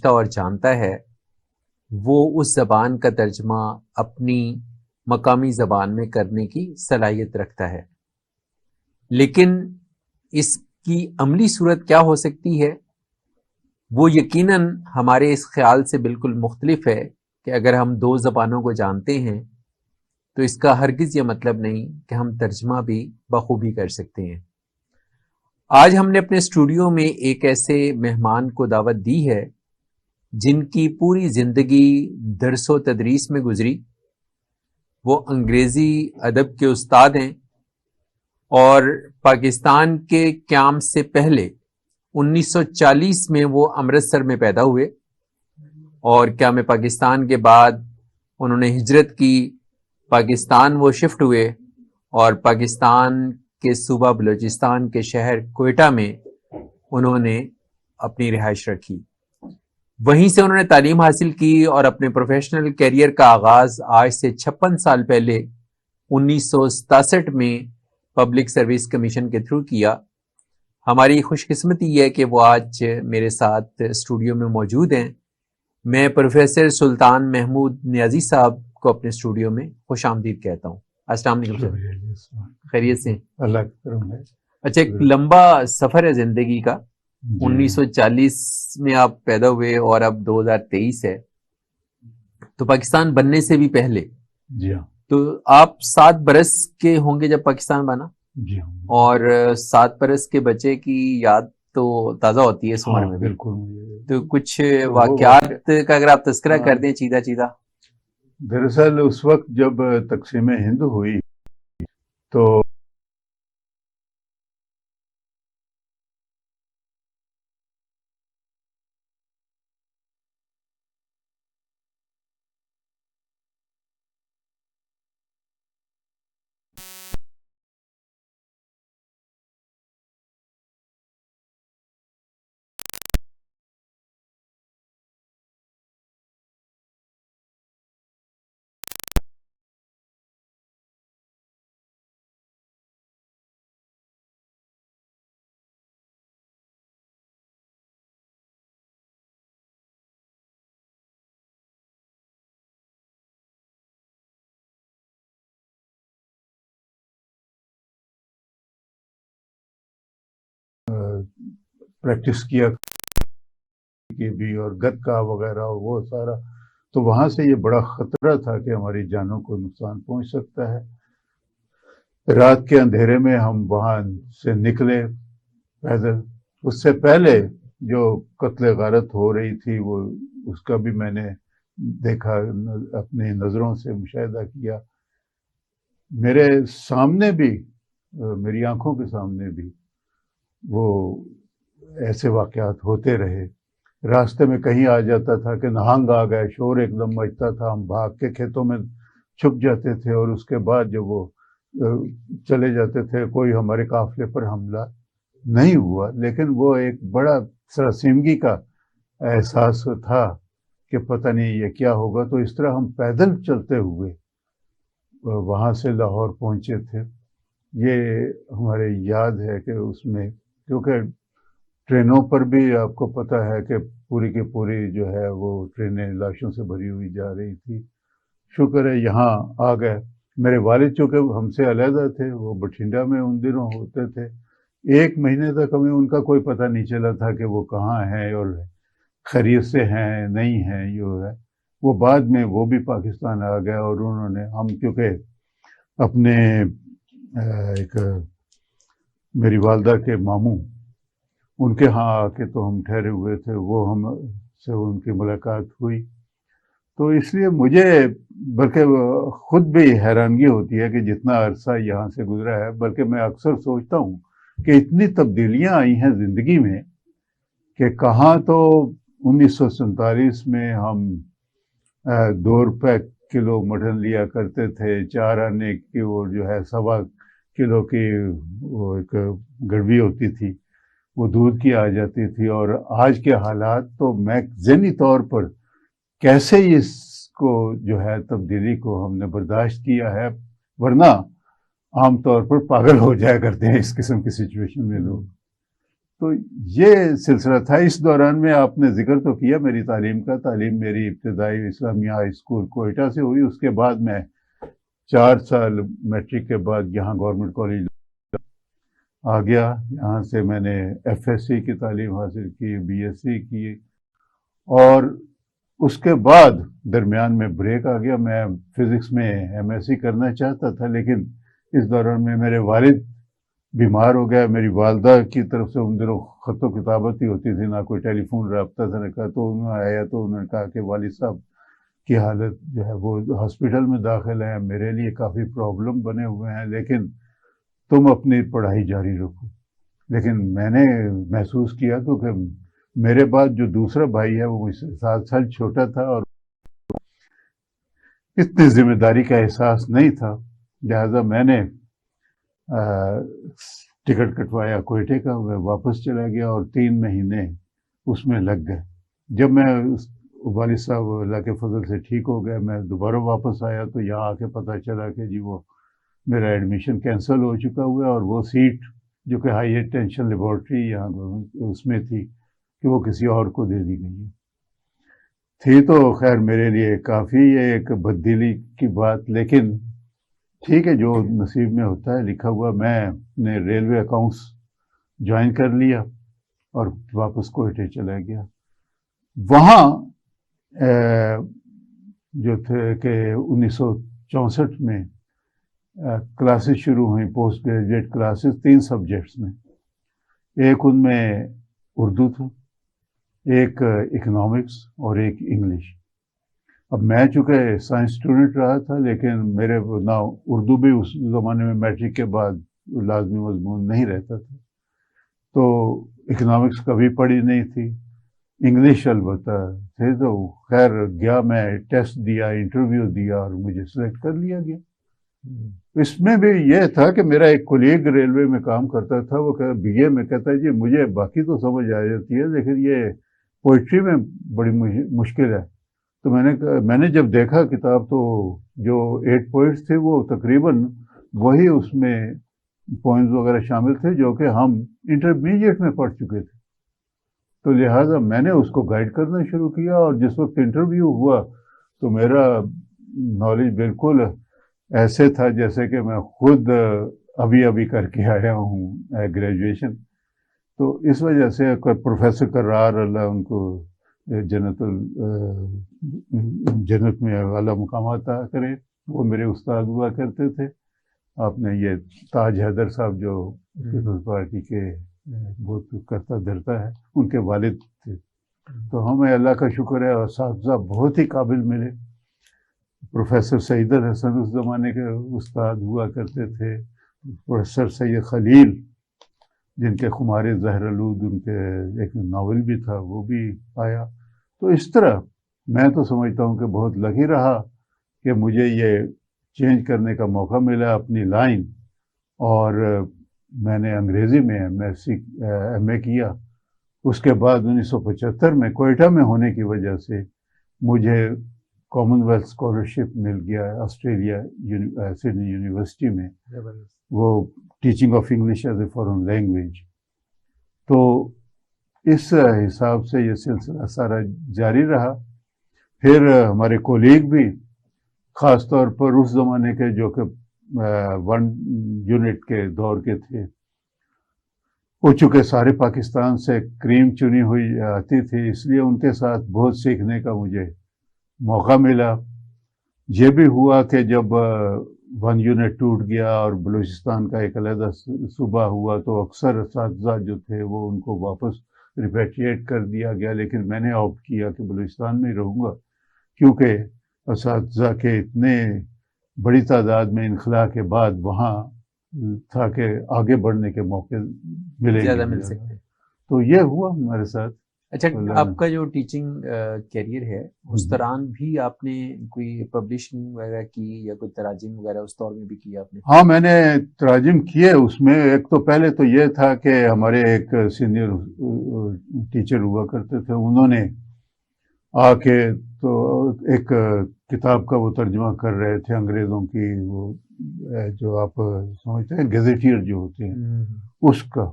سمجھتا اور جانتا ہے وہ اس زبان کا ترجمہ اپنی مقامی زبان میں کرنے کی صلاحیت رکھتا ہے. لیکن اس کی عملی صورت کیا ہو سکتی ہے؟ وہ یقیناً ہمارے اس خیال سے بالکل مختلف ہے کہ اگر ہم دو زبانوں کو جانتے ہیں تو اس کا ہرگز یہ مطلب نہیں کہ ہم ترجمہ بھی بخوبی کر سکتے ہیں. آج ہم نے اپنے اسٹوڈیو میں ایک ایسے مہمان کو دعوت دی ہے جن کی پوری زندگی درس و تدریس میں گزری. وہ انگریزی ادب کے استاد ہیں اور پاکستان کے قیام سے پہلے 1940 میں وہ امرتسر میں پیدا ہوئے اور قیام پاکستان کے بعد انہوں نے ہجرت کی. پاکستان وہ شفٹ ہوئے اور پاکستان کے صوبہ بلوچستان کے شہر کوئٹہ میں انہوں نے اپنی رہائش رکھی. وہیں سے انہوں نے تعلیم حاصل کی اور اپنے پروفیشنل کیریئر کا آغاز آج سے 56 سال پہلے 1967 میں پبلک سروس کمیشن کے تھرو کیا. ہماری خوش قسمتی یہ ہے کہ وہ آج میرے ساتھ اسٹوڈیو میں موجود ہیں. میں پروفیسر سلطان محمود نیازی صاحب کو اپنے اسٹوڈیو میں خوش آمدید کہتا ہوں. السلام علیکم سر. خیریت سے؟ اللہ کا کرم ہے. اچھا، ایک لمبا سفر ہے زندگی کا. 1940 میں آپ پیدا ہوئے اور اب 2023 ہے، تو پاکستان بننے سے بھی پہلے. جی ہاں. تو آپ 7 برس کے ہوں گے جب پاکستان بنا. جی ہاں. اور 7 برس کے بچے کی یاد تو تازہ ہوتی ہے اس عمر میں. بالکل. تو کچھ واقعات کا اگر آپ تذکرہ کر دیں چیدہ چیدہ. دراصل اس وقت جب تقسیم ہند ہوئی تو پریکٹس کیا بھی اور گتکا وغیرہ اور وہ سارا، تو وہاں سے یہ بڑا خطرہ تھا کہ ہماری جانوں کو نقصان پہنچ سکتا ہے. رات کے اندھیرے میں ہم وہاں سے نکلے پیدل. اس سے پہلے جو قتل غارت ہو رہی تھی وہ اس کا بھی میں نے دیکھا، اپنی نظروں سے مشاہدہ کیا. میرے سامنے بھی، میری آنکھوں کے سامنے بھی وہ ایسے واقعات ہوتے رہے. راستے میں کہیں آ جاتا تھا کہ نہنگ آ گئے، شور ایک دم مچتا تھا، ہم بھاگ کے کھیتوں میں چھپ جاتے تھے اور اس کے بعد جب وہ چلے جاتے تھے کوئی ہمارے قافلے پر حملہ نہیں ہوا. لیکن وہ ایک بڑا سراسیمگی کا احساس تھا کہ پتہ نہیں یہ کیا ہوگا. تو اس طرح ہم پیدل چلتے ہوئے وہاں سے لاہور پہنچے تھے. یہ ہمارے یاد ہے کہ اس میں، کیونکہ ٹرینوں پر بھی آپ کو پتہ ہے کہ پوری کی پوری جو ہے وہ ٹرینیں لاشوں سے بھری ہوئی جا رہی تھی. شکر ہے یہاں آ گئے. میرے والد چونکہ ہم سے علیحدہ تھے، وہ بٹھنڈا میں ان دنوں ہوتے تھے. 1 مہینے تک ہمیں ان کا کوئی پتہ نہیں چلا تھا کہ وہ کہاں ہیں اور خیریت سے ہیں نہیں ہیں. یہ ہے وہ بعد میں وہ بھی پاکستان آ گئے اور انہوں نے، ہم کیونکہ اپنے ایک میری والدہ کے ماموں ان کے ہاں آ کے تو ہم ٹھہرے ہوئے تھے، وہ ہم سے ان کی ملاقات ہوئی. تو اس لیے مجھے بلکہ خود بھی حیرانگی ہوتی ہے کہ جتنا عرصہ یہاں سے گزرا ہے، بلکہ میں اکثر سوچتا ہوں کہ اتنی تبدیلیاں آئی ہیں زندگی میں کہ کہاں تو 1947 میں ہم 2 روپے کلو مٹن لیا کرتے تھے، 4 آنے کی وہ جو ہے 1.25 کلو کی وہ ایک گڑوی ہوتی تھی، وہ دودھ کی آ جاتی تھی. اور آج کے حالات تو میں ذہنی طور پر کیسے اس کو جو ہے تبدیلی کو ہم نے برداشت کیا ہے، ورنہ عام طور پر پاگل ہو جایا کرتے ہیں اس قسم کی سچویشن میں لوگ. تو یہ سلسلہ تھا. اس دوران میں آپ نے ذکر تو کیا میری تعلیم کا. تعلیم میری ابتدائی اسلامیہ ہائی اسکول کوئٹہ سے ہوئی. اس کے بعد میں 4 سال میٹرک کے بعد یہاں گورنمنٹ کالج آ گیا. یہاں سے میں نے ایف ایس سی کی تعلیم حاصل کی, بی ایس سی کی, اور اس کے بعد درمیان میں بریک آ گیا. میں فزکس میں ایم ایس سی کرنا چاہتا تھا, لیکن اس دوران میں میرے والد بیمار ہو گیا. میری والدہ کی طرف سے ان دنوں خط و کتابت ہی ہوتی تھی, نہ کوئی ٹیلی فون رابطہ تھا. کہا تو انہوں نے آیا تو انہوں نے کہا کہ والد صاحب کی حالت جو ہے وہ ہاسپٹل میں داخل ہے, میرے لیے کافی پرابلم بنے ہوئے ہیں, لیکن تم اپنی پڑھائی جاری رکھو. لیکن میں نے محسوس کیا کیونکہ میرے بعد جو دوسرا بھائی ہے وہ مجھ سے 7 سال چھوٹا تھا اور اتنی ذمہ داری کا احساس نہیں تھا, لہذا میں نے ٹکٹ کٹوایا کوئٹے کا. میں واپس چلا گیا اور 3 مہینے اس میں لگ گئے. جب میں والد صاحب اللہ کے فضل سے ٹھیک ہو گئے, میں دوبارہ واپس آیا تو یہاں آ کے پتہ چلا کہ جی وہ میرا ایڈمیشن کینسل ہو چکا ہوا ہے, اور وہ سیٹ جو کہ ہائی ٹینشن لیبارٹری یہاں اس میں تھی کہ وہ کسی اور کو دے دی گئی تھی. تو خیر میرے لیے کافی ایک بددلی کی بات, لیکن ٹھیک ہے جو نصیب میں ہوتا ہے لکھا ہوا. میں نے ریلوے اکاؤنٹس جوائن کر لیا اور واپس کوئٹے چلا گیا. وہاں جو تھے کہ 1964 میں کلاسز شروع ہوئیں, پوسٹ گریجویٹ کلاسز 3 سبجیکٹس میں. ایک ان میں اردو تھا, ایک اکنامکس اور ایک انگلش. اب میں چونکہ سائنس اسٹوڈنٹ رہا تھا, لیکن میرے نہ اردو بھی اس زمانے میں میٹرک کے بعد لازمی مضمون نہیں رہتا تھا, تو اکنامکس کبھی پڑھی نہیں تھی. انگلش البتہ تھے. تو خیر گیا, میں ٹیسٹ دیا, انٹرویو دیا اور مجھے سلیکٹ کر لیا گیا. اس میں بھی یہ تھا کہ میرا ایک کولیگ ریلوے میں کام کرتا تھا, وہ بی اے میں کہتا ہے جی مجھے باقی تو سمجھ آ جاتی ہے لیکن یہ پوئٹری میں بڑی مشکل ہے. تو میں نے جب دیکھا کتاب تو جو 8 پوئٹس تھے وہ تقریباً وہی اس میں پوائنٹس وغیرہ شامل تھے جو کہ ہم انٹرمیڈیٹ میں پڑھ چکے تھے. تو لہٰذا میں نے اس کو گائیڈ کرنا شروع کیا, اور جس وقت انٹرویو ہوا تو میرا نالج بالکل ایسے تھا جیسے کہ میں خود ابھی کر کے آیا ہوں گریجویشن. تو اس وجہ سے پروفیسر کرار اللہ ان کو جنت میں اعلیٰ مقامات عطا کرے, وہ میرے استاد ہوا کرتے تھے. آپ نے یہ تاج حیدر صاحب جو پیپلز پارٹی کے بہت کرتا دھرتا ہے, ان کے والد تھے. تو ہمیں اللہ کا شکر ہے اور اساتذہ بہت ہی قابل ملے. پروفیسر سعید الحسن اس زمانے کے استاد ہوا کرتے تھے. پروفیسر سید خلیل جن کے خمار زہر آلود ان کے ایک ناول بھی تھا وہ بھی آیا. تو اس طرح میں تو سمجھتا ہوں کہ بہت لکی رہا کہ مجھے یہ چینج کرنے کا موقع ملا اپنی لائن. اور میں نے انگریزی میں ایم اے کیا. اس کے بعد 1975 میں کوئٹہ میں ہونے کی وجہ سے مجھے کامن ویلتھ اسکالرشپ مل گیا آسٹریلیا سڈنی یونیورسٹی میں, وہ teaching of English as a foreign language. تو اس حساب سے یہ سلسلہ سارا جاری رہا. پھر ہمارے کولیگ بھی خاص طور پر اس زمانے کے جو کہ 1 یونٹ کے دور کے تھے, وہ چونکہ سارے پاکستان سے کریم چنی ہوئی آتی تھی, اس لیے ان کے ساتھ بہت سیکھنے کا مجھے موقع ملا. یہ بھی ہوا کہ جب 1 یونٹ ٹوٹ گیا اور بلوچستان کا ایک علیحدہ صوبہ ہوا تو اکثر اساتذہ جو تھے وہ ان کو واپس ریپیٹریٹ کر دیا گیا, لیکن میں نے آپٹ کیا کہ بلوچستان میں ہی رہوں گا, کیونکہ اساتذہ کے اتنے بڑی تعداد میں انخلا کے بعد وہاں تھا کہ آگے بڑھنے کے موقع زیادہ مل سکتے. تو یہ ہوا ہمارے ساتھ. اچھا, آپ کا جو ٹیچنگ کیریئر ہے اس دوران بھی آپ نے کوئی پبلشنگ وغیرہ کی یا کوئی تراجم وغیرہ اس دور میں بھی کیا آپ نے؟ ہاں میں نے تراجم کیے. اس میں ایک تو پہلے تو یہ تھا کہ ہمارے ایک سینئر ٹیچر ہوا کرتے تھے, انہوں نے آ کے تو ایک کتاب کا وہ ترجمہ کر رہے تھے انگریزوں کی, وہ جو آپ سمجھتے ہیں گیزیٹیئر جو ہوتے ہیں اس کا.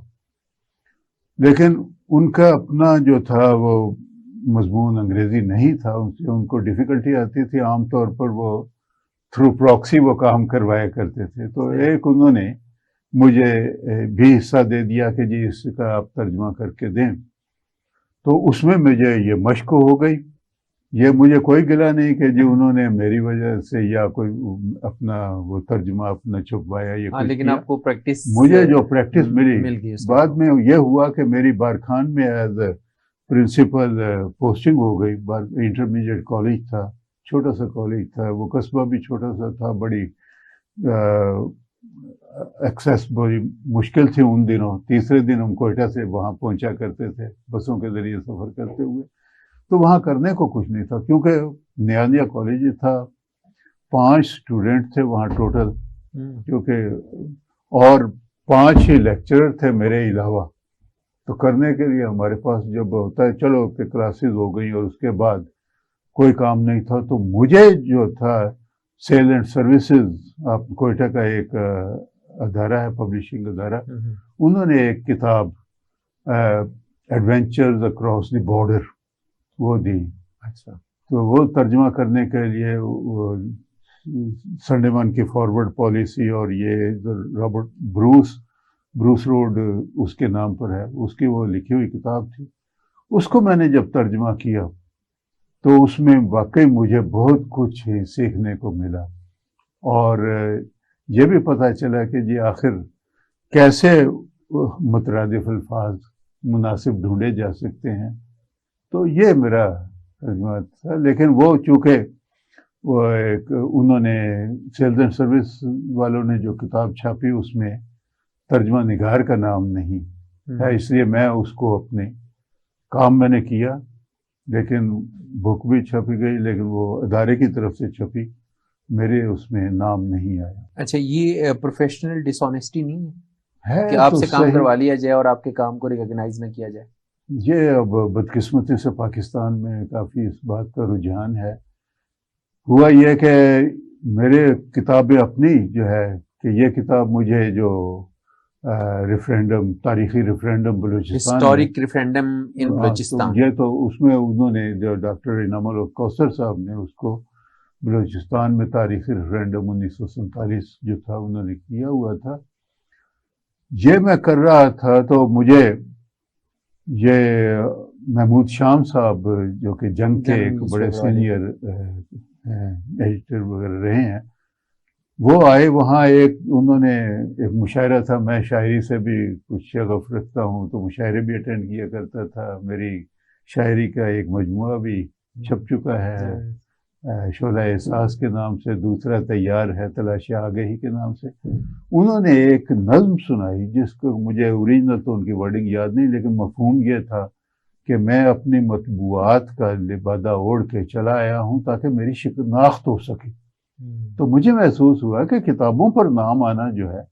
لیکن ان کا اپنا جو تھا وہ مضمون انگریزی نہیں تھا، ان سے ان کو ڈیفیکلٹی آتی تھی، عام طور پر وہ تھرو پراکسی وہ کام کروایا کرتے تھے. تو ایک انہوں نے مجھے بھی حصہ دے دیا کہ جی اس کا آپ ترجمہ کر کے دیں. تو اس میں مجھے یہ مشق ہو گئی. یہ مجھے کوئی گلہ نہیں کہ جی انہوں نے میری وجہ سے یا کوئی اپنا وہ ترجمہ اپنا چھپوایا یا کچھ لیکن کیا. آپ کو پریکٹس مجھے جو پریکٹس مل ملی گئی بعد میں یہ ہوا کہ میری بارکھان میں ایز اے پرنسپل پوسٹنگ ہو گئی. انٹرمیڈیٹ کالج تھا، چھوٹا سا کالج تھا، وہ قصبہ بھی چھوٹا سا تھا. بڑی ایکسیس بڑی مشکل تھی ان دنوں. تیسرے دن ہم کوئٹہ سے وہاں پہنچا کرتے تھے بسوں کے ذریعے سفر کرتے ہوئے. تو وہاں کرنے کو کچھ نہیں تھا کیونکہ نیا کالج تھا. 5 اسٹوڈنٹ تھے وہاں ٹوٹل، کیونکہ اور 5 ہی لیکچرر تھے میرے علاوہ. تو کرنے کے لیے ہمارے پاس جب ہوتا ہے چلو کہ کلاسز ہو گئی اور اس کے بعد کوئی کام نہیں تھا، تو مجھے جو تھا سیل اینڈ سروسز، آپ کوئٹہ کا ایک ادارہ ہے، پبلشنگ ادارہ، انہوں نے ایک کتاب ایڈونچرز اکراس دی بارڈر وہ دی. اچھا. تو وہ ترجمہ کرنے کے لیے سنڈے من کی فارورڈ پالیسی اور یہ رابرٹ بروس روڈ اس کے نام پر ہے، اس کی وہ لکھی ہوئی کتاب تھی. اس کو میں نے جب ترجمہ کیا تو اس میں واقعی مجھے بہت کچھ سیکھنے کو ملا، اور یہ بھی پتہ چلا کہ جی آخر کیسے مترادف الفاظ مناسب ڈھونڈے جا سکتے ہیں. تو یہ میرا ترجمہ تھا. لیکن وہ چونکہ وہ ایک انہوں نے سیلز اینڈ سروس والوں نے جو کتاب چھاپی اس میں ترجمہ نگار کا نام نہیں ہے، اس لیے میں اس کو اپنے کام میں نے کیا. لیکن بک بھی چھپی گئی، لیکن وہ ادارے کی طرف سے چھپی، میرے اس میں نام نہیں آیا. اچھا، یہ پروفیشنل ڈس آنیسٹی نہیں ہے کہ آپ تو سے کام صحیح. کروا لیا جائے اور آپ کے کام کو ریکگنائز نہ کیا جائے؟ یہ اب بدقسمتی سے پاکستان میں کافی اس بات کا رجحان ہے. ہوا یہ کہ میرے کتابیں اپنی جو ہے کہ یہ کتاب مجھے جو ریفرینڈم، تاریخی ریفرینڈم بلوچستان، ہسٹورک ریفرینڈم ان بلوچستان، یہ تو اس میں انہوں نے جو ڈاکٹر انعام الکوثر صاحب نے اس کو بلوچستان میں تاریخی ریفرینڈم 1947 جو تھا انہوں نے کیا ہوا تھا. یہ میں کر رہا تھا تو مجھے یہ محمود شام صاحب جو کہ جنگ کے ایک بڑے سینئر ایڈیٹر وغیرہ رہے ہیں، وہ آئے وہاں. انہوں نے ایک مشاعرہ تھا، میں شاعری سے بھی کچھ شغف رکھتا ہوں تو مشاعرے بھی اٹینڈ کیا کرتا تھا. میری شاعری کا ایک مجموعہ بھی چھپ چکا ہے شعلہ احساس کے نام سے، دوسرا تیار ہے تلاش آگہی کے نام سے. انہوں نے ایک نظم سنائی جس کو مجھے اوریجنل تو ان کی ورڈنگ یاد نہیں، لیکن مفہوم یہ تھا کہ میں اپنی مطبوعات کا لبادہ اوڑھ کے چلا آیا ہوں تاکہ میری شناخت ہو سکے. تو مجھے محسوس ہوا کہ کتابوں پر نام آنا جو ہے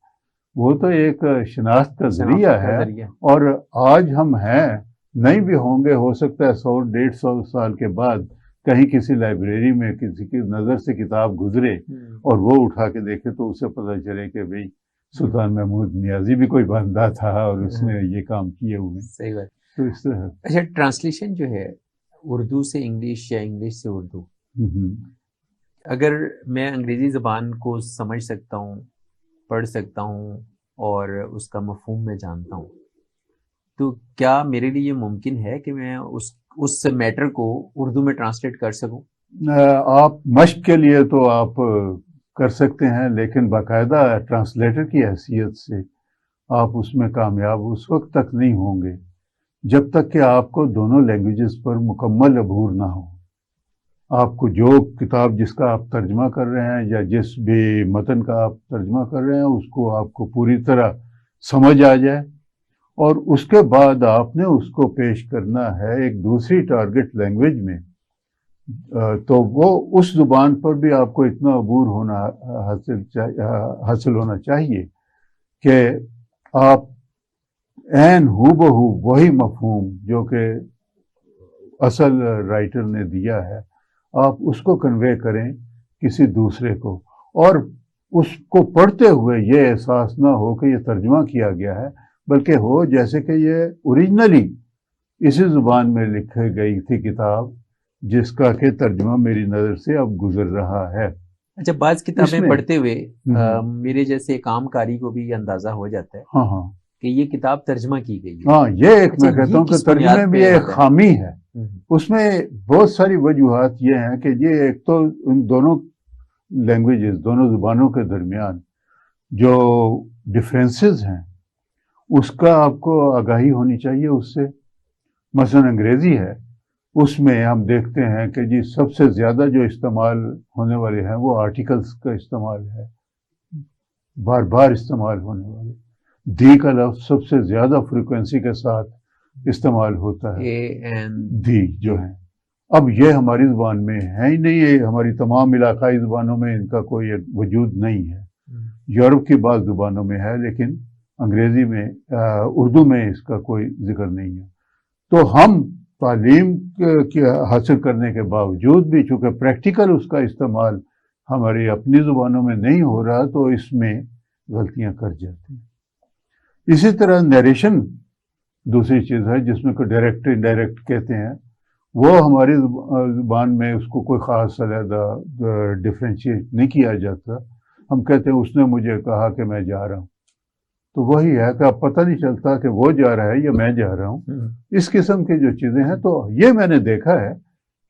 وہ تو ایک شناخت کا ذریعہ ہے، اور آج ہم ہیں، نہیں بھی ہوں گے، ہو سکتا ہے 100-150 سال کے بعد کہیں کسی لائبریری میں کسی کی نظر سے کتاب گزرے اور وہ اٹھا کے دیکھے تو اسے پتہ چلے کہ بھئی سلطان محمود نیازی بھی کوئی بندہ تھا اور اس نے یہ کام کیے ہوئے. صحیح بات. تو اس طرح. اچھا، ٹرانسلیشن جو ہے اردو سے انگلش یا انگلش سے اردو، اگر میں انگریزی زبان کو سمجھ سکتا ہوں، پڑھ سکتا ہوں اور اس کا مفہوم میں جانتا ہوں، تو کیا میرے لیے یہ ممکن ہے کہ میں اس میٹر کو اردو میں ٹرانسلیٹ کر سکوں؟ آپ مشق کے لیے تو آپ کر سکتے ہیں، لیکن باقاعدہ ٹرانسلیٹر کی حیثیت سے آپ اس میں کامیاب اس وقت تک نہیں ہوں گے جب تک کہ آپ کو دونوں لینگویجز پر مکمل عبور نہ ہو. آپ کو جو کتاب جس کا آپ ترجمہ کر رہے ہیں یا جس بھی متن کا آپ ترجمہ کر رہے ہیں اس کو آپ کو پوری طرح سمجھ آ جائے، اور اس کے بعد آپ نے اس کو پیش کرنا ہے ایک دوسری ٹارگٹ لینگویج میں، تو وہ اس زبان پر بھی آپ کو اتنا عبور ہونا حاصل ہونا چاہیے کہ آپ عین ہو بہو وہی مفہوم جو کہ اصل رائٹر نے دیا ہے آپ اس کو کنوے کریں کسی دوسرے کو، اور اس کو پڑھتے ہوئے یہ احساس نہ ہو کہ یہ ترجمہ کیا گیا ہے بلکہ ہو جیسے کہ یہ اوریجنلی اسی زبان میں لکھی گئی تھی کتاب، جس کا کہ ترجمہ میری نظر سے اب گزر رہا ہے۔ اچھا، بعض کتابیں پڑھتے ہوئے میرے جیسے ایک عام قاری کو بھی اندازہ ہو جاتا ہے ہاں ہاں کہ یہ کتاب ترجمہ کی گئی ہے۔ ہاں، یہ ایک میں کہتا ہوں کہ ترجمے بھی ایک خامی ہے۔ اس میں بہت ساری وجوہات یہ ہیں کہ یہ ایک تو ان دونوں لینگویجز، دونوں زبانوں کے درمیان جو ڈفرینسز ہیں اس کا آپ کو آگاہی ہونی چاہیے اس سے۔ مثلا انگریزی ہے، اس میں ہم دیکھتے ہیں کہ جی سب سے زیادہ جو استعمال ہونے والے ہیں وہ آرٹیکلز کا استعمال ہے، بار بار استعمال ہونے والے۔ دی کا لفظ سب سے زیادہ فریکوینسی کے ساتھ استعمال ہوتا ہے، دی جو ہے۔ اب یہ ہماری زبان میں ہے ہی نہیں، یہ ہماری تمام علاقائی زبانوں میں ان کا کوئی وجود نہیں ہے۔ یورپ کی بعض زبانوں میں ہے لیکن انگریزی میں، اردو میں اس کا کوئی ذکر نہیں ہے۔ تو ہم تعلیم حاصل کرنے کے باوجود بھی چونکہ پریکٹیکل اس کا استعمال ہماری اپنی زبانوں میں نہیں ہو رہا تو اس میں غلطیاں کر جاتی ہیں۔ اسی طرح نیریشن دوسری چیز ہے جس میں کوئی ڈائریکٹ انڈائریکٹ کہتے ہیں، وہ ہماری زبان میں اس کو کوئی خاص علیحدہ ڈفرینشیٹ نہیں کیا جاتا۔ ہم کہتے ہیں اس نے مجھے کہا کہ میں جا رہا ہوں، تو وہی ہے کہ اب پتہ نہیں چلتا کہ وہ جا رہا ہے یا میں جا رہا ہوں۔ اس قسم کی جو چیزیں ہیں، تو یہ میں نے دیکھا ہے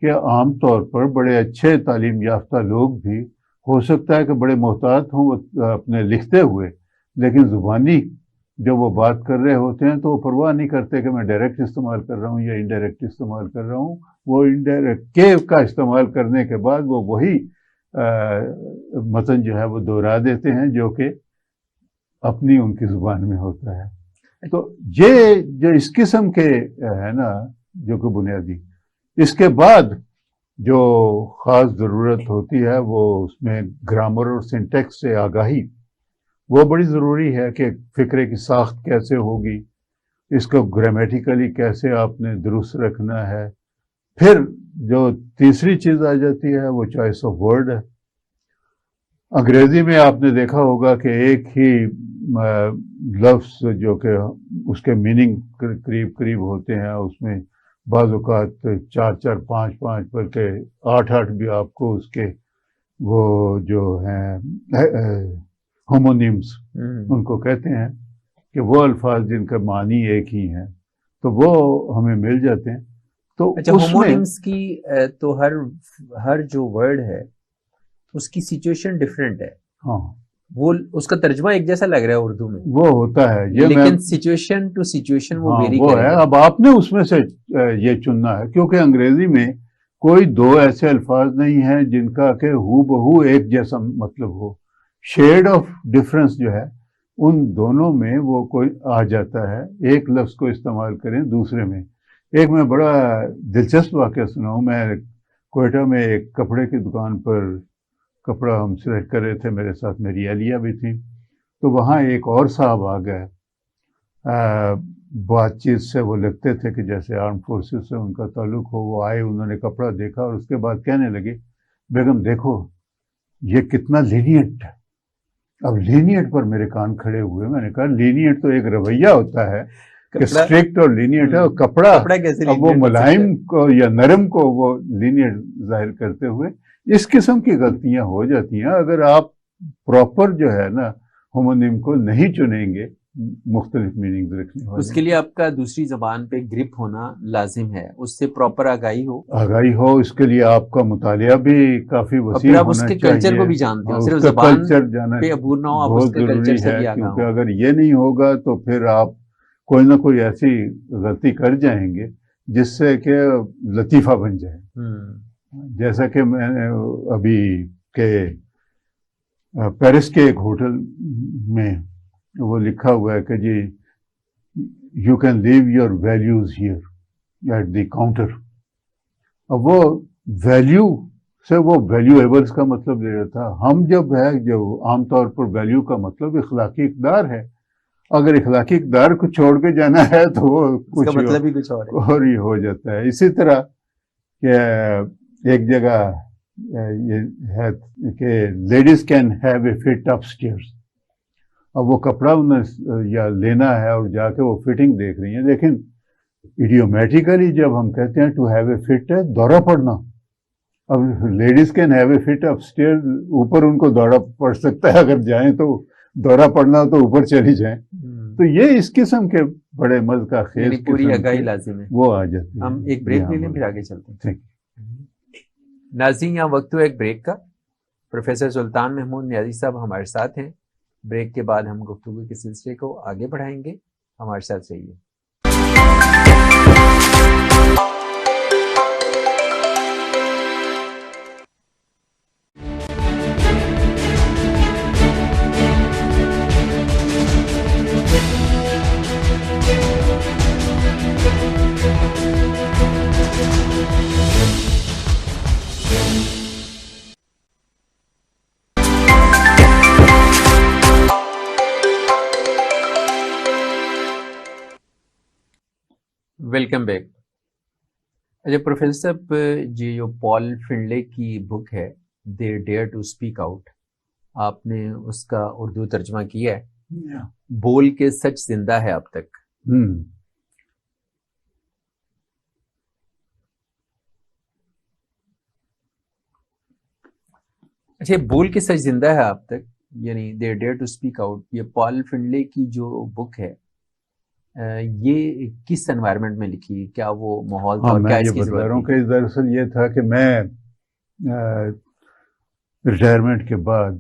کہ عام طور پر بڑے اچھے تعلیم یافتہ لوگ بھی ہو سکتا ہے کہ بڑے محتاط ہوں اپنے لکھتے ہوئے، لیکن زبانی جب وہ بات کر رہے ہوتے ہیں تو وہ پرواہ نہیں کرتے کہ میں ڈائریکٹ استعمال کر رہا ہوں یا انڈائریکٹ استعمال کر رہا ہوں۔ وہ انڈائریکٹ کے کا استعمال کرنے کے بعد وہ وہی متن جو ہے وہ دہرا دیتے ہیں جو کہ اپنی ان کی زبان میں ہوتا ہے۔ تو یہ جو اس قسم کے ہے نا جو کہ بنیادی، اس کے بعد جو خاص ضرورت ہوتی ہے وہ اس میں گرامر اور سنٹیکس سے آگاہی، وہ بڑی ضروری ہے کہ فقرے کی ساخت کیسے ہوگی، اس کو گرامیٹیکلی کیسے آپ نے درست رکھنا ہے۔ پھر جو تیسری چیز آ جاتی ہے وہ چوائس آف ورڈ ہے۔ انگریزی میں آپ نے دیکھا ہوگا کہ ایک ہی لفظ جو کہ اس کے میننگ قریب قریب ہوتے ہیں، اس میں بعض اوقات 4 5 5 بلکہ 8 8 بھی آپ کو اس کے وہ جو ہیں ہومونیمز ان کو کہتے ہیں کہ وہ الفاظ جن کا معنی ایک ہی ہیں تو وہ ہمیں مل جاتے ہیں۔ تو اچھا، ہومونیمز کی تو ہر جو ورڈ ہے اس کی سچویشن ڈیفرنٹ ہے۔ ہاں، وہ اس کا ترجمہ ایک جیسا لگ رہا ہے اردو میں، وہ ہوتا ہے لیکن سچویشن ٹو سچویشن وہ ویری وہ ہے۔ اب آپ نے اس میں سے یہ چننا ہے کیونکہ انگریزی میں کوئی دو ایسے الفاظ نہیں ہیں جن کا کہ ہو بہو ایک جیسا مطلب ہو۔ شیڈ آف ڈفرنس جو ہے ان دونوں میں وہ کوئی آ جاتا ہے، ایک لفظ کو استعمال کریں دوسرے میں۔ ایک میں بڑا دلچسپ واقعہ سناؤں، میں کوئٹہ میں ایک کپڑے کی دکان پر کپڑا ہم سلیکٹ کر رہے تھے، میرے ساتھ میری اہلیہ بھی تھی، تو وہاں ایک اور صاحب آ گئے، بات چیت سے وہ لگتے تھے کہ جیسے آرم فورسز سے ان کا تعلق ہو۔ وہ آئے، انہوں نے کپڑا دیکھا اور اس کے بعد کہنے لگے بیگم دیکھو یہ کتنا لینیٹ ہے۔ اب لینیٹ پر میرے کان کھڑے ہوئے، میں نے کہا لینیٹ تو ایک رویہ ہوتا ہے کہ اسٹرکٹ اور لینیٹ ہے، اور کپڑا اب وہ ملائم کو یا نرم کو وہ لینیٹ ظاہر کرتے ہوئے اس قسم کی غلطیاں ہو جاتی ہیں۔ اگر آپ پراپر جو ہے نا ہومونیم کو نہیں چنیں گے، مختلف میننگ رکھنے والے، اس کے لیے آپ کا دوسری زبان پہ گرپ ہونا لازم ہے، اس سے پراپر آگاہی ہو، اس کے لیے آپ کا مطالعہ بھی کافی وسیع ہونا چاہیے، اس کے کلچر کو بھی جانتے ہیں، صرف زبان پہ عبور نہ ہو، آپ اس کے کلچر سے بھی آگاہ ہوں۔ کیونکہ اگر یہ نہیں ہوگا تو پھر آپ کوئی نہ کوئی ایسی غلطی کر جائیں گے جس سے کہ لطیفہ بن جائے۔ جیسا کہ میں نے ابھی کہ پیرس کے ایک ہوٹل میں وہ لکھا ہوا ہے کہ جی you can leave your values here at the counter. اب وہ ویلیو سے وہ ویلیویبلس کا مطلب لے رہا تھا۔ ہم جب ہے جو عام طور پر ویلیو کا مطلب اخلاقی اقدار ہے، اگر اخلاقی اقدار کو چھوڑ کے جانا ہے تو وہ کچھ مطلب ہی کچھ اور ہی ہو جاتا ہے۔ اسی طرح کہ ایک جگہ یہ ہے کہ ladies can have a fit up stairs. اب وہ کپڑا انہیں یا لینا ہے اور جا کے وہ فٹنگ دیکھ رہی ہیں. لیکن ایڈیومیٹیکلی جب ہم کہتے ہیں ٹو ہیو اے فٹ ہے دورہ پڑنا, اب ladies can have a fit up stair, اوپر ان کو دورہ پڑ سکتا ہے, اگر جائیں تو دورہ پڑنا ہو تو اوپر چلی جائیں. تو یہ اس قسم کے بڑے مز کا خیز پوری آگاہی لازم ہے, وہ آ جاتی ہے. ہم ایک بریک لے لیں پھر آگے چلتے ہیں. ناظرین یہاں وقت ہوا ایک بریک کا. پروفیسر سلطان محمود نیازی صاحب ہمارے ساتھ ہیں. بریک کے بعد ہم گفتگو کے سلسلے کو آگے بڑھائیں گے, ہمارے ساتھ رہیے. Welcome back. اچھا پروفیسر صاحب, جی جو پال فنلے کی بک ہے دے ڈیئر ٹو اسپیک آؤٹ, آپ نے اس کا اردو ترجمہ کیا ہے, بول کے سچ زندہ ہے اب تک. اچھا بول کے سچ زندہ ہے اب تک, یعنی دے ڈیئر ٹو اسپیک آؤٹ, یہ پال فنلے کی جو بک ہے یہ کس انوائرمنٹ میں لکھی, کیا وہ ماحول تھا, کیا اس کی ضرورت تھی؟ دراصل یہ تھا کہ میں ریٹائرمنٹ کے بعد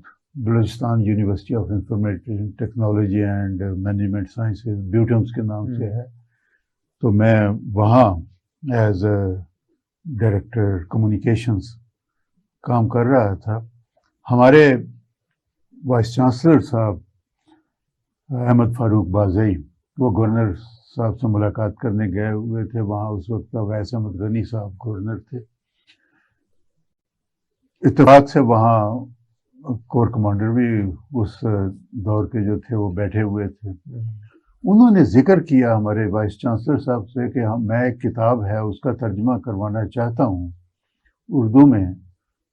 Balochistan university of information technology and management sciences, BUITEMS کے نام سے ہے, تو میں وہاں ایز اے ڈائریکٹر کمیونیکیشنز کام کر رہا تھا. ہمارے وائس چانسلر صاحب احمد فاروق بازئی, وہ گورنر صاحب سے ملاقات کرنے گئے ہوئے تھے وہاں. اس وقت اویس احمد غنی صاحب گورنر تھے. اتفاق سے وہاں کور کمانڈر بھی اس دور کے جو تھے وہ بیٹھے ہوئے تھے. انہوں نے ذکر کیا ہمارے وائس چانسلر صاحب سے کہ میں ایک کتاب ہے اس کا ترجمہ کروانا چاہتا ہوں اردو میں,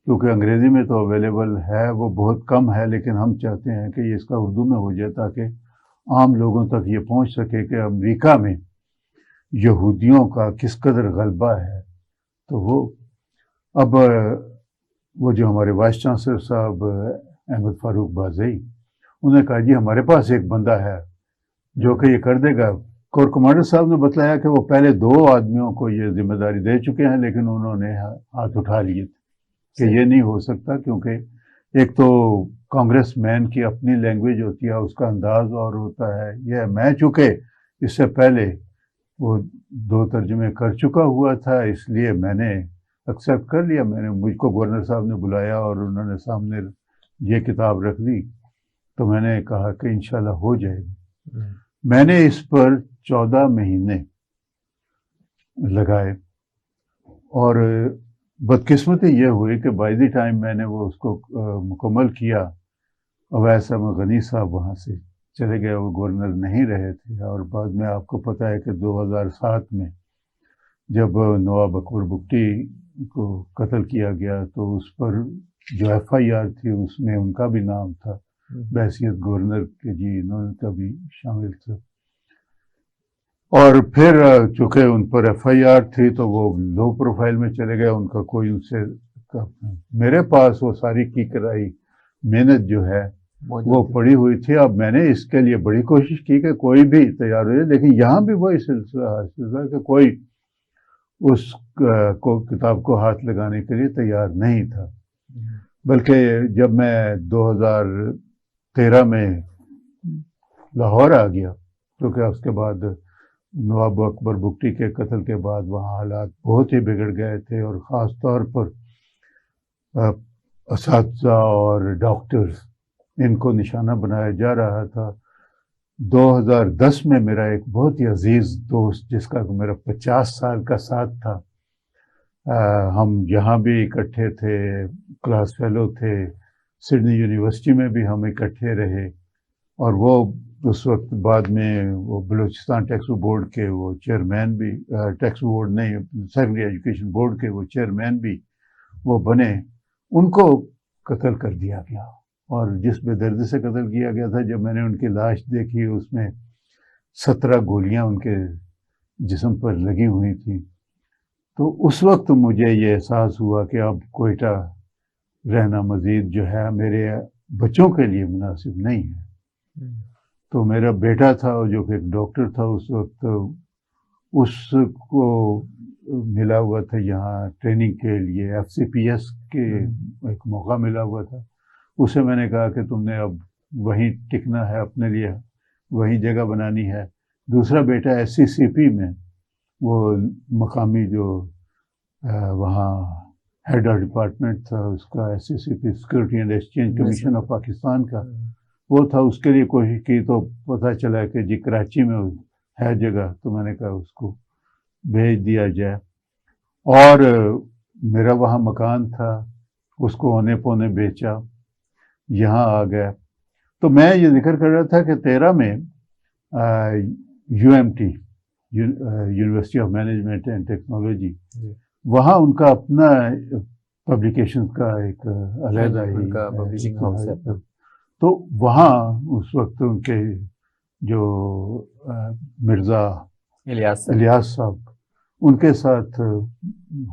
کیونکہ انگریزی میں تو اویلیبل ہے وہ بہت کم ہے, لیکن ہم چاہتے ہیں کہ یہ اس کا اردو میں ہو جائے تاکہ عام لوگوں تک یہ پہنچ سکے کہ امریکہ میں یہودیوں کا کس قدر غلبہ ہے. تو وہ اب وہ جو ہمارے وائس چانسلر صاحب احمد فاروق بازئی, انہوں نے کہا جی ہمارے پاس ایک بندہ ہے جو کہ یہ کر دے گا. کور کمانڈر صاحب نے بتلایا کہ وہ پہلے 2 آدمیوں کو یہ ذمہ داری دے چکے ہیں, لیکن انہوں نے ہاتھ اٹھا لیے کہ یہ نہیں ہو سکتا, کیونکہ ایک تو کانگریس مین کی اپنی لینگویج ہوتی ہے, اس کا انداز اور ہوتا ہے. یہ میں چونکہ اس سے پہلے وہ 2 ترجمے کر چکا ہوا تھا, اس لیے میں نے ایکسیپٹ کر لیا. مجھ کو گورنر صاحب نے بلایا اور انہوں نے سامنے یہ کتاب رکھ دی, تو میں نے کہا کہ انشاءاللہ ہو جائے گی. میں نے اس پر 14 مہینے لگائے, اور بدقسمتی یہ ہوئی کہ بائی دی ٹائم میں نے وہ اس کو مکمل کیا, اویس احمد غنی صاحب وہاں سے چلے گئے, وہ گورنر نہیں رہے تھے. اور بعد میں آپ کو پتہ ہے کہ 2007 میں جب نواب اکبر بگٹی کو قتل کیا گیا تو اس پر جو ایف آئی آر تھی اس میں ان کا بھی نام تھا بحیثیت گورنر کے, جی انہوں کا بھی شامل تھا. اور پھر چونکہ ان پر ایف آئی آر تھی تو وہ لو پروفائل میں چلے گئے, ان کا کوئی ان سے. میرے پاس وہ ساری کی کرائی محنت جو ہے وہ پڑی ہوئی تھی. اب میں نے اس کے لیے بڑی کوشش کی کہ کوئی بھی تیار ہو جائے, لیکن یہاں بھی وہی سلسلہ حاصل تھا کہ کوئی اس کو کتاب کو ہاتھ لگانے کے لیے تیار نہیں تھا. بلکہ جب میں 2013 میں لاہور آ گیا, کیونکہ اس کے بعد نواب اکبر بگٹی کے قتل کے بعد وہاں حالات بہت ہی بگڑ گئے تھے, اور خاص طور پر اساتذہ اور ڈاکٹرز ان کو نشانہ بنایا جا رہا تھا. 2010 میں میرا ایک بہت ہی عزیز دوست جس کا میرا 50 سال کا ساتھ تھا, ہم یہاں بھی اکٹھے تھے, کلاس فیلو تھے, سڈنی یونیورسٹی میں بھی ہم اکٹھے رہے, اور وہ اس وقت بعد میں وہ بلوچستان ٹیکس بورڈ کے وہ چیئرمین بھی, ٹیکس بورڈ نہیں سیکنڈری ایجوکیشن بورڈ کے وہ چیئرمین بھی وہ بنے. ان کو قتل کر دیا گیا اور جس بے دردی سے قتل کیا گیا تھا، جب میں نے ان کی لاش دیکھی اس میں 17 گولیاں ان کے جسم پر لگی ہوئی تھیں، تو اس وقت مجھے یہ احساس ہوا کہ اب کوئٹہ رہنا مزید جو ہے میرے بچوں کے لیے مناسب نہیں ہے۔ تو میرا بیٹا تھا جو کہ ایک ڈاکٹر تھا اس وقت، اس کو ملا ہوا تھا یہاں ٹریننگ کے لیے، ایف سی پی ایس کے ایک موقع ملا ہوا تھا۔ اسے میں نے کہا کہ تم نے اب وہیں ٹکنا ہے، اپنے لیے وہیں جگہ بنانی ہے۔ دوسرا بیٹا ایس سی سی پی میں، وہ مقامی جو وہاں ہیڈ آف ڈپارٹمنٹ تھا اس کا، S C C P security and exchange commission of Pakistan کا، وہ تھا۔ اس کے لیے کوشش کی تو پتہ چلا کہ جی کراچی میں ہے جگہ، تو میں نے کہا اس کو بھیج دیا جائے، اور میرا وہاں مکان تھا اس کو اونے پونے بیچا، یہاں آ گیا۔ تو میں یہ ذکر کر رہا تھا کہ 13 میں UMT university of management and technology, وہاں ان کا اپنا پبلیکیشن کا ایک علیحدہ ہی، تو وہاں اس وقت ان کے جو مرزا الیاس صاحب، ان کے ساتھ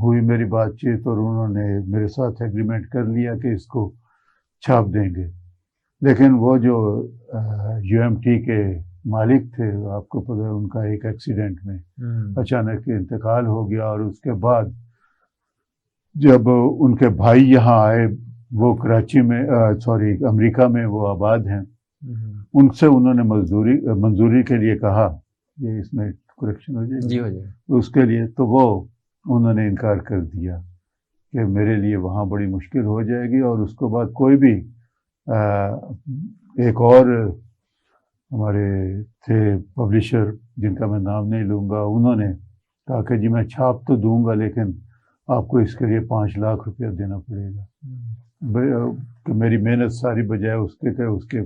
ہوئی میری بات چیت، اور انہوں نے میرے ساتھ ایگریمنٹ کر لیا کہ اس کو چھاپ دیں گے۔ لیکن وہ جو UMT کے مالک تھے، آپ کو پتہ ہے ان کا ایک ایکسیڈنٹ میں اچانک انتقال ہو گیا، اور اس کے بعد جب ان کے بھائی یہاں آئے، وہ کراچی میں امریکہ میں وہ آباد ہیں، ان سے انہوں نے منظوری کے لیے کہا، یہ اس میں کریکشن ہو جائے گا اس کے لیے، تو وہ انہوں نے انکار کر دیا کہ میرے لیے وہاں بڑی مشکل ہو جائے گی۔ اور اس کے بعد کوئی بھی ایک اور ہمارے تھے پبلشر جن کا میں نام نہیں لوں گا، انہوں نے کہا کہ جی میں چھاپ تو دوں گا لیکن آپ کو اس کے لیے 5 لاکھ روپیہ دینا پڑے گا، کہ میری محنت ساری بجائے اس کے کہ اس کے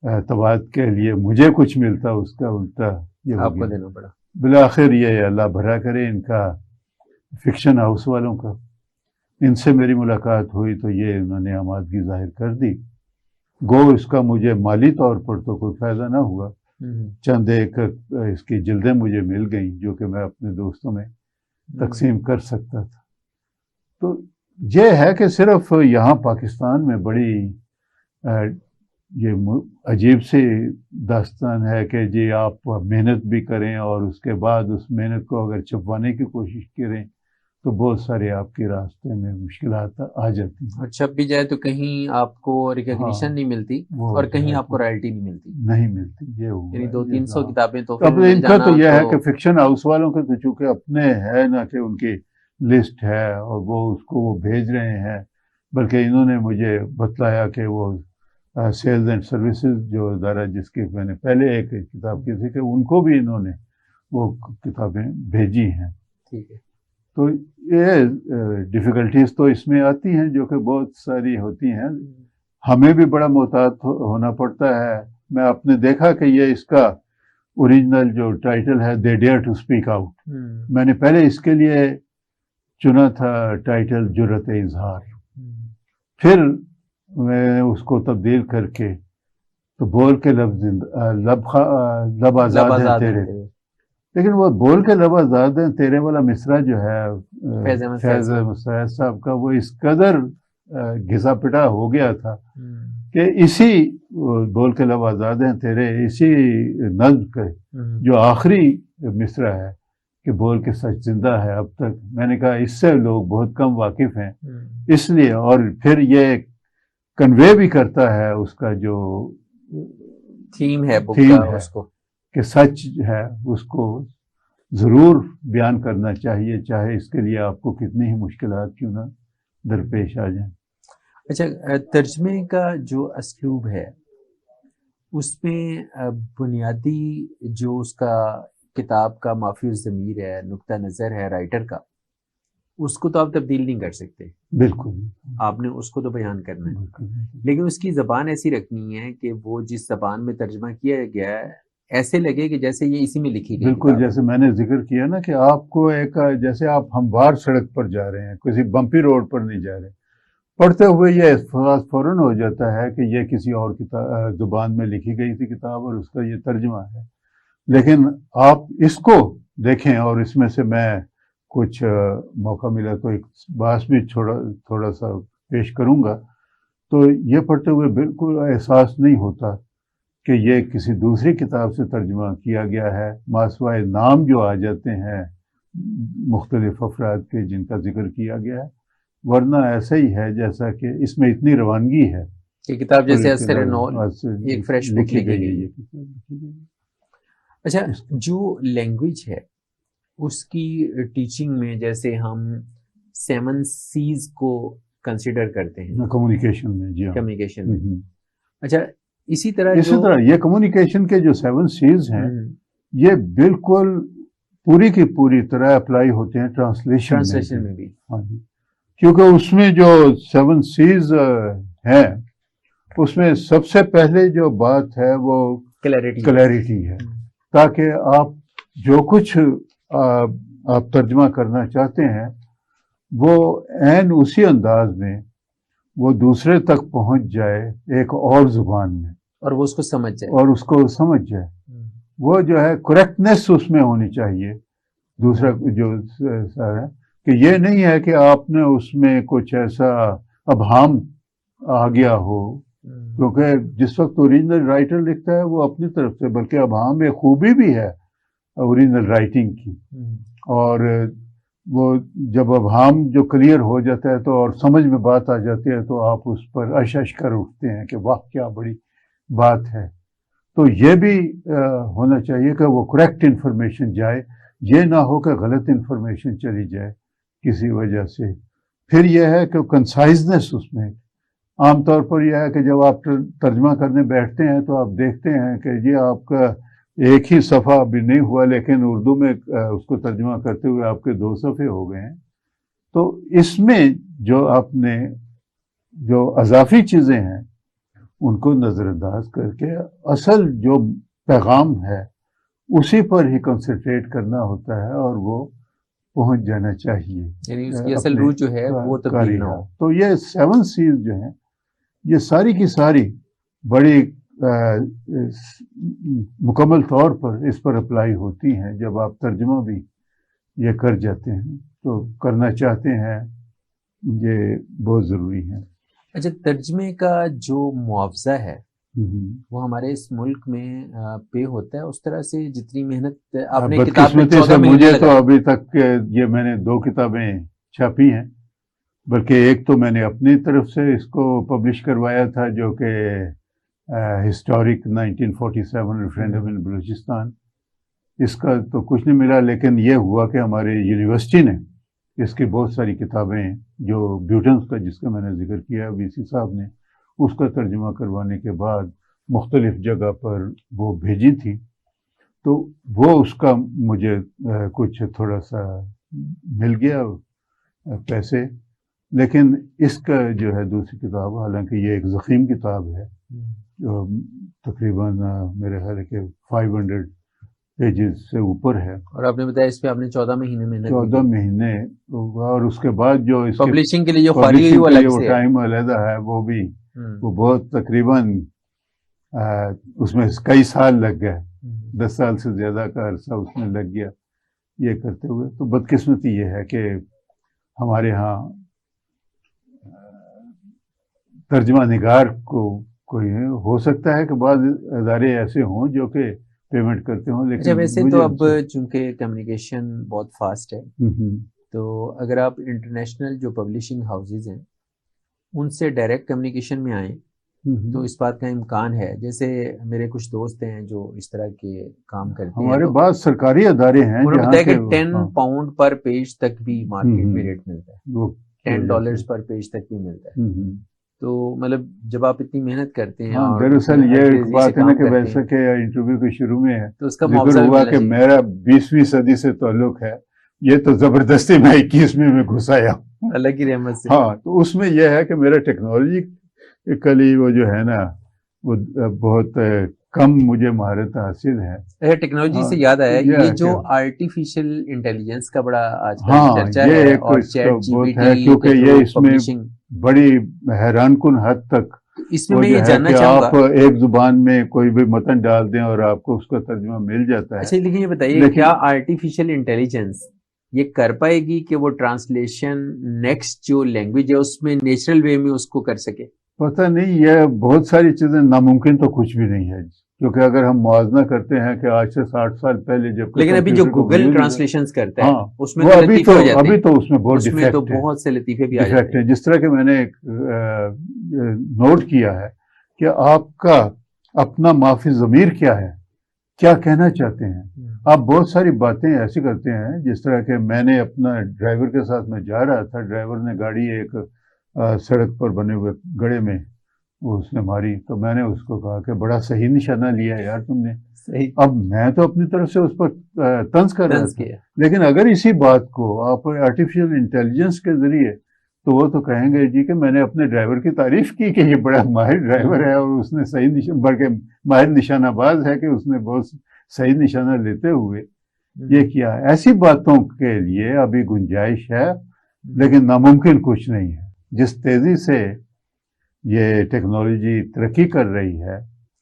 اعتماد کے لیے مجھے کچھ ملتا، اس کا الٹا یہ آپ کو دینا پڑا۔ بالآخر یہ اللہ بھلا کرے ان کا فکشن ہاؤس والوں کا، ان سے میری ملاقات ہوئی تو یہ انہوں نے آمادگی ظاہر کر دی۔ گو اس کا مجھے مالی طور پر تو کوئی فائدہ نہ ہوا، چند ایک اس کی جلدیں مجھے مل گئیں جو کہ میں اپنے دوستوں میں تقسیم کر سکتا تھا۔ تو یہ ہے کہ صرف یہاں پاکستان میں بڑی یہ عجیب سی داستان ہے کہ جی آپ محنت بھی کریں اور اس کے بعد اس محنت کو اگر چھپوانے کی کوشش کریں تو بہت سارے آپ کے راستے میں مشکلات آ جاتی ہیں، اور چھپ بھی جائے تو کہیں آپ کو ریکگنیشن نہیں ملتی، اور کہیں آپ کو رائلٹی نہیں ملتی۔ یہ ہوا، یعنی 200-300 کتابیں تو اب ان کا تو یہ ہے کہ فکشن ہاؤس والوں کے تو چونکہ اپنے ہے نا کہ ان کی لسٹ ہے اور وہ اس کو وہ بھیج رہے ہیں، بلکہ انہوں نے مجھے بتلایا کہ وہ سیلز اینڈ سروسز جو ادارہ جس کی میں نے پہلے ایک کتاب کی تھی کہ ان کو بھی انہوں نے وہ کتابیں بھیجی ہیں۔ ٹھیک ہے، تو یہ ڈیفیکلٹیز تو اس میں آتی ہیں جو کہ بہت ساری ہوتی ہیں، ہمیں بھی بڑا محتاط ہونا پڑتا ہے۔ میں آپ نے دیکھا کہ یہ اس کا اوریجنل جو ٹائٹل ہے دے ڈیئر ٹو اسپیک آؤٹ، میں نے پہلے اس کے لیے چنا تھا ٹائٹل جرأت اظہار، پھر میں نے اس کو تبدیل کر کے تو بول کے لب آزاد ہیں تیرے، لیکن وہ بول کے لب آزاد ہیں تیرے والا مصرع جو ہے فیض مستعد صاحب کا، وہ اس قدر گھسا پٹا ہو گیا تھا کہ اسی بول کے لب آزاد ہیں تیرے، اسی نظم کے جو آخری مصرع ہے کہ بول کے سچ زندہ ہے، اب تک میں نے کہا اس سے لوگ بہت کم واقف ہیں، اس لیے، اور پھر یہ کنوے بھی کرتا ہے اس کا جو تھیم ہے اس کو کہ سچ ہے، اس کو ضرور بیان کرنا چاہیے، چاہے اس کے لیے آپ کو کتنی ہی مشکلات کیوں نہ درپیش آ جائیں۔ اچھا، ترجمے کا جو اسلوب ہے اس میں بنیادی جو اس کا کتاب کا مافی الضمیر ہے، نقطہ نظر ہے رائٹر کا، اس کو تو آپ تبدیل نہیں کر سکتے، بالکل آپ نے اس کو تو بیان کرنا ہے، لیکن اس کی زبان ایسی رکھنی ہے کہ وہ جس زبان میں ترجمہ کیا گیا ہے ایسے لگے کہ جیسے یہ اسی میں لکھی گئی۔ بالکل، جیسے میں نے ذکر کیا نا کہ آپ کو ایک جیسے آپ ہموار سڑک پر جا رہے ہیں، کسی بمپی روڈ پر نہیں جا رہے، پڑھتے ہوئے یہ احساس فوراً ہو جاتا ہے کہ یہ کسی اور زبان میں لکھی گئی تھی کتاب اور اس کا یہ ترجمہ ہے. لیکن آپ اس کو دیکھیں، اور اس میں سے میں کچھ موقع ملا تو ایک باس بھی تھوڑا سا پیش کروں گا. تو یہ پڑھتے ہوئے بالکل احساس نہیں ہوتا کہ یہ کسی دوسری کتاب سے ترجمہ کیا گیا ہے. ماسوائے نام جو آ جاتے ہیں مختلف افراد کے جن کا ذکر کیا گیا ہے، ورنہ ایسا ہی ہے جیسا کہ اس میں اتنی روانگی ہے کہ کتاب جیسے اثر نو ایک فریش بک لکھی گئی. اچھا، جو لینگویج ہے اس کی ٹیچنگ میں جیسے ہم 7 C's کو کنسیڈر کرتے ہیں کمیونیکیشن میں، جی ہاں، کمیونیکیشن میں. اچھا، اسی طرح یہ کمیونیکیشن کے جو 7 C's ہیں یہ بالکل پوری کی پوری طرح اپلائی ہوتے ہیں ٹرانسلیشن میں بھی. ہاں جی، کیونکہ اس میں جو 7 C's ہیں اس میں سب سے پہلے جو بات ہے وہ کلیئرٹی ہے، تاکہ آپ جو کچھ آپ ترجمہ کرنا چاہتے ہیں وہ عین اسی انداز میں وہ دوسرے تک پہنچ جائے ایک اور زبان میں، اور وہ اس کو سمجھ جائے. وہ جو ہے کریکٹنیس اس میں ہونی چاہیے. دوسرا جو ہے کہ یہ نہیں ہے کہ آپ نے اس میں کچھ ایسا ابہام آ گیا ہو، کیونکہ جس وقت اوریجنل رائٹر لکھتا ہے وہ اپنی طرف سے، بلکہ ابہام ایک خوبی بھی ہے اوریجنل رائٹنگ کی. اور وہ جب ابہام جو کلیئر ہو جاتا ہے تو اور سمجھ میں بات آ جاتی ہے تو آپ اس پر اشش کر اٹھتے ہیں کہ واہ کیا بڑی بات ہے. تو یہ بھی ہونا چاہیے کہ وہ کریکٹ انفارمیشن جائے، یہ نہ ہو کہ غلط انفارمیشن چلی جائے کسی وجہ سے. پھر یہ ہے کہ کنسائزنس اس میں عام طور پر یہ ہے کہ جب آپ ترجمہ کرنے بیٹھتے ہیں تو آپ دیکھتے ہیں کہ یہ آپ کا ایک ہی صفحہ بھی نہیں ہوا، لیکن اردو میں اس کو ترجمہ کرتے ہوئے آپ کے 2 صفحے ہو گئے ہیں. تو اس میں جو آپ نے جو اضافی چیزیں ہیں ان کو نظر انداز کر کے اصل جو پیغام ہے اسی پر ہی کنسنٹریٹ کرنا ہوتا ہے اور وہ پہنچ جانا چاہیے، یعنی اس کی اصل روح جو ہے وہ تبدیل نہ ہو. تو یہ 7 C's جو ہیں یہ ساری کی ساری بڑی مکمل طور پر اس پر اپلائی ہوتی ہیں. جب آپ ترجمہ بھی یہ کر جاتے ہیں تو کرنا چاہتے ہیں، یہ بہت ضروری ہے. اچھا، ترجمے کا جو معاوضہ ہے وہ ہمارے اس ملک میں پے ہوتا ہے اس طرح سے جتنی محنت آپ نے کتاب میں 14 مہینے مجھے تو ابھی تک یہ میں نے 2 کتابیں چھاپی ہیں، بلکہ ایک تو میں نے اپنی طرف سے اس کو پبلش کروایا تھا جو کہ ہسٹورک 1947 ریفرینڈم ان بلوچستان. اس کا تو کچھ نہیں ملا، لیکن یہ ہوا کہ ہمارے یونیورسٹی نے اس کی بہت ساری کتابیں جو بیوٹنس کا جس کا میں نے ذکر کیا وی سی صاحب نے اس کا ترجمہ کروانے کے بعد مختلف جگہ پر وہ بھیجی تھی، تو وہ اس کا مجھے کچھ تھوڑا سا مل گیا پیسے. لیکن اس کا جو ہے دوسری کتاب، حالانکہ یہ ایک ضخیم کتاب ہے جو تقریباً میرے خیال ہے کہ 500 پیجز سے اوپر ہے، اور آپ نے بتایا اس پہ آپ نے 14 مہینے محنت 14 مہینے، اور اس کے بعد جو اس پبلشنگ کے لیے جو ٹائم علیحدہ ہے وہ بھی وہ بہت تقریباً اس میں کئی سال لگ گئے، 10 سال سے زیادہ کا عرصہ اس میں لگ گیا یہ کرتے ہوئے. تو بدقسمتی یہ ہے کہ ہمارے ہاں ترجمہ نگار کو کوئی ہو سکتا ہے کہ بعض ادارے ایسے ہوں جو کہ پیمنٹ کرتے ہوں، لیکن ویسے تو اب چونکہ کمیونیکیشن بہت فاسٹ ہے تو اگر آپ انٹرنیشنل جو پبلشنگ ہاؤسز ہیں ان سے ڈائریکٹ کمیونیکیشن میں آئیں تو اس بات کا امکان ہے. جیسے میرے کچھ دوست ہیں جو اس طرح کے کام کرتے ہیں، ہمارے بعض سرکاری ادارے ہیں انہوں نے بتایا کہ 10 پاؤنڈ پر پیج تک بھی مارکیٹ میں ریٹ ملتا ہے، $10 پر پیج تک بھی ملتا ہے. تو مطلب جب آپ اتنی محنت کرتے ہیں، دراصل یہ بات ہے نا کہ ویسا کہ انٹرویو کے شروع میں ہے تو اس کا ذکر ہوا کہ میرا 20ویں صدی سے تعلق ہے، یہ تو زبردستی میں 21ویں میں گھس آیا ہوں اللہ کی رحمت سے. ہاں، تو اس میں یہ ہے کہ میرا ٹیکنالوجی کلی وہ جو ہے نا وہ بہت کم مجھے مہارت حاصل ہے. ٹیکنالوجی سے یاد آیا یہ جو آرٹیفیشل انٹیلیجنس کا بڑا آج کل چرچا ہے اور چیٹ جی پی ٹی، کیونکہ یہ اس میں بڑی حیران کن حد تک اس میں وہ میں جو یہ ہے جاننا کہ چاہوں گا. آپ ایک زبان میں کوئی بھی متن ڈال دیں اور آپ کو اس کا ترجمہ مل جاتا ہے. اچھا لیکن یہ بتائیے کیا آرٹیفیشل انٹیلیجنس یہ کر پائے گی کہ وہ ٹرانسلیشن نیکسٹ جو لینگویج ہے اس میں نیچرل وے میں اس کو کر سکے؟ پتہ نہیں، یہ بہت ساری چیزیں ناممکن تو کچھ بھی نہیں ہے، کیونکہ اگر ہم موازنہ کرتے ہیں کہ آج سے 60 سال پہلے جب لیکن ابھی جو گوگل ٹرانسلیشنز کرتا ہے اس میں تو لطیفے ہو جاتے ہیں. ابھی تو اس میں بہت اس میں تو بہت سے لطیفے بھی آ جاتے ہیں. جس طرح کہ میں نے نوٹ کیا ہے کہ آپ کا اپنا معافی ضمیر کیا ہے، کیا کہنا چاہتے ہیں. آپ بہت ساری باتیں ایسی کرتے ہیں، جس طرح کہ میں نے اپنا ڈرائیور کے ساتھ میں جا رہا تھا، ڈرائیور نے گاڑی ایک سڑک پر بنے ہوئے گڑھے میں اس نے ماری، تو میں نے اس کو کہا کہ بڑا صحیح نشانہ لیا یار تم نے. صحیح. اب میں تو اپنی طرف سے اس پر طنز کر رہا تھا، کیا. لیکن اگر اسی بات کو آپ آرٹیفیشل انٹیلیجنس کے ذریعے، تو وہ تو کہیں گے جی کہ میں نے اپنے ڈرائیور کی تعریف کی کہ یہ بڑا ماہر ڈرائیور ہے اور اس نے صحیح بلکہ ماہر نشانہ باز ہے کہ اس نے بہت صحیح نشانہ لیتے ہوئے یہ کیا. ایسی باتوں کے لیے ابھی گنجائش ہے، لیکن ناممکن کچھ نہیں ہے. جس تیزی سے یہ ٹیکنالوجی ترقی کر رہی ہے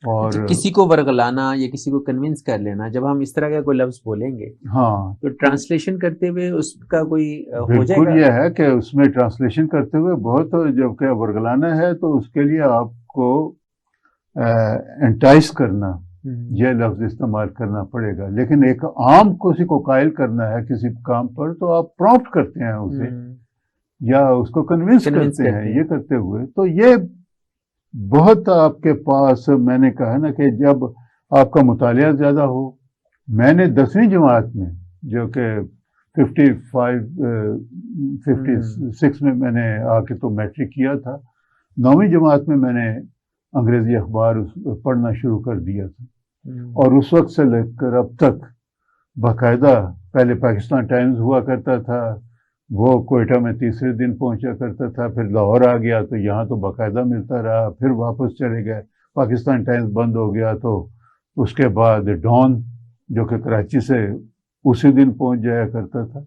اور کسی کو ورغلانا یا کسی کو کنونس کر لینا، جب ہم اس طرح کا کوئی لفظ بولیں گے ہاں تو ٹرانسلیشن کرتے ہوئے اس کا کوئی ہو جائے بالکل گا. یہ ہے کہ اس میں ٹرانسلیشن کرتے ہوئے بہت، جب کہ ورگلانا ہے تو اس کے لیے آپ کو انٹائس کرنا، یہ لفظ استعمال کرنا پڑے گا. لیکن ایک عام کسی کو قائل کرنا ہے کسی کام پر تو آپ پرومپٹ کرتے ہیں اسے یا اس کو کنونس کرتے ہیں. یہ کرتے ہوئے تو یہ بہت آپ کے پاس، میں نے کہا نا کہ جب آپ کا مطالعہ زیادہ ہو. میں نے 10ویں جماعت میں، جو کہ 56 میں نے آ کے تو میٹرک کیا تھا، 9ویں جماعت میں نے انگریزی اخبار پڑھنا شروع کر دیا تھا. اور اس وقت سے لے کر اب تک باقاعدہ، پہلے پاکستان ٹائمز ہوا کرتا تھا، وہ کوئٹہ میں تیسرے دن پہنچا کرتا تھا، پھر لاہور آ گیا تو یہاں تو باقاعدہ ملتا رہا، پھر واپس چلے گئے. پاکستان ٹائمز بند ہو گیا تو اس کے بعد ڈان، جو کہ کراچی سے اسی دن پہنچ جایا کرتا تھا.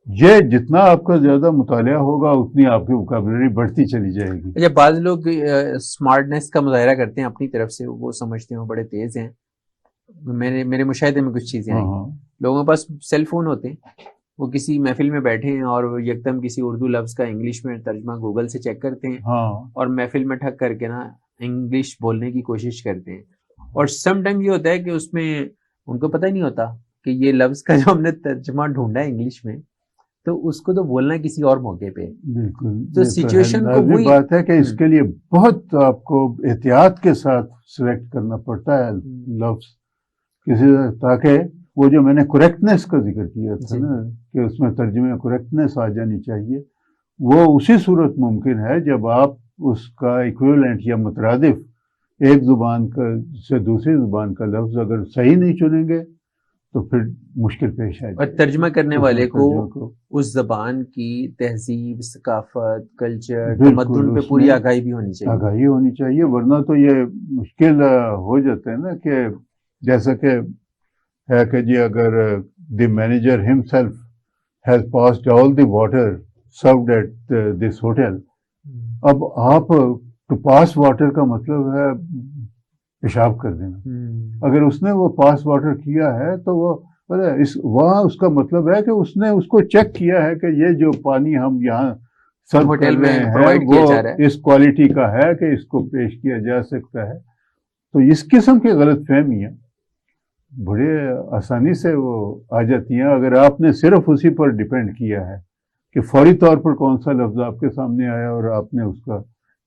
یہ جتنا آپ کا زیادہ مطالعہ ہوگا اتنی آپ کی ووکیبلری بڑھتی چلی جائے گی. اچھا، بعض لوگ اسمارٹنیس کا مظاہرہ کرتے ہیں اپنی طرف سے، وہ سمجھتے ہیں وہ بڑے تیز ہیں. میرے مشاہدے میں کچھ چیزیں ہیں، لوگوں کے پاس سیل فون ہوتے ہیں، وہ کسی محفل میں بیٹھے ہیں اور یکدم کسی اردو لفظ کا انگلش میں ترجمہ گوگل سے چیک کرتے ہیں اور محفل میں ٹھک کر کے نا انگلش بولنے کی کوشش کرتے ہیں. اور سم ٹائم یہ ہوتا ہے کہ اس میں ان کو پتہ ہی نہیں ہوتا کہ یہ لفظ کا جو ہم نے ترجمہ ڈھونڈا ہے انگلش میں، تو اس کو تو بولنا ہے کسی اور موقع پہ. بالکل تو سچویشن کو وہی بات ہے کہ اس کے لیے بہت آپ کو احتیاط کے ساتھ سلیکٹ کرنا پڑتا ہے لفظ کسی، تاکہ وہ جو میں نے کریکٹنیس کا ذکر کیا تھا نا کہ اس میں ترجمے میں کریکٹنیس آ جانی چاہیے، وہ اسی صورت ممکن ہے جب آپ اس کا ایکویولنٹ یا مترادف ایک زبان کا سے دوسری زبان کا لفظ اگر صحیح نہیں چنیں گے تو پھر مشکل پیش آئے. اور ترجمہ کرنے والے کو اس زبان کی تہذیب، ثقافت، کلچر، تمدن پہ پوری آگاہی بھی ہونی چاہیے. آگاہی ہونی چاہیے، ورنہ تو یہ مشکل ہو جاتے ہیں نا کہ جیسا کہ ہے کہ جی اگر the manager himself has passed all the water served at this hotel. اب آپ ٹو پاس واٹر کا مطلب ہے پیشاب کر دینا. اگر اس نے وہ پاس واٹر کیا ہے تو وہ وہاں اس کا مطلب ہے کہ اس نے اس کو چیک کیا ہے کہ یہ جو پانی ہم یہاں سرو کر رہے ہیں وہ اس کوالٹی کا ہے کہ اس کو پیش کیا جا سکتا ہے. تو اس قسم کی غلط فہمیاں بڑے آسانی سے وہ آ جاتی ہیں اگر آپ نے صرف اسی پر ڈیپینڈ کیا ہے کہ فوری طور پر کون سا لفظ آپ کے سامنے آیا اور آپ نے اس کا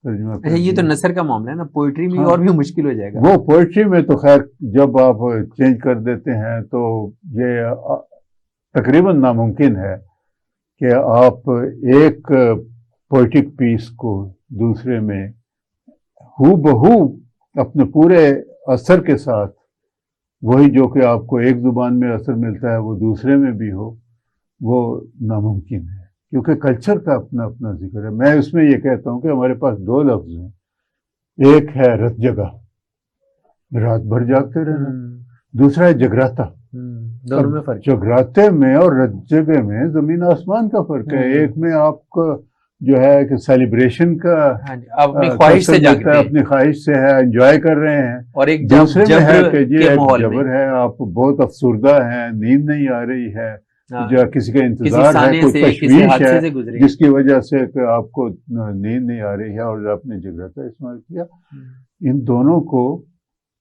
ترجمہ کر دیا. یہ تو نثر کا معاملہ ہے نا، پوئٹری میں اور بھی مشکل ہو جائے گا. وہ پوئٹری میں تو خیر جب آپ چینج کر دیتے ہیں تو یہ تقریباً ناممکن ہے کہ آپ ایک پوئٹک پیس کو دوسرے میں ہو بہو اپنے پورے اثر کے ساتھ وہی جو کہ آپ کو ایک زبان میں اثر ملتا ہے وہ دوسرے میں بھی ہو، وہ ناممکن ہے کیونکہ کلچر کا اپنا اپنا ذکر ہے. میں اس میں یہ کہتا ہوں کہ ہمارے پاس 2 لفظ ہیں، ایک ہے رت جگہ، رات بھر جاگتے رہنا، دوسرا ہے جگراتا. دونوں میں فرق، جگراتے میں اور رت جگہ میں زمین آسمان کا فرق ہے. ایک میں آپ کا جو ہے کہ سیلیبریشن کا اپنی خواہش سے جاگتے ہیں، اپنی خواہش سے ہے، انجوائے کر رہے ہیں، اور ایک دوسرے میں ہے کہ کے ایک ماحول جبر میں ہے، آپ بہت افسردہ ہیں، نیند نہیں آ رہی ہے، ہاں، جو کسی کا کسی انتظار ہے، سانے کوئی سے کسی تشویش ہے حادثے سے گزرے. جس کی وجہ سے کہ آپ کو نیند نہیں آ رہی ہے اور آپ نے جگراتا استعمال کیا. ان دونوں کو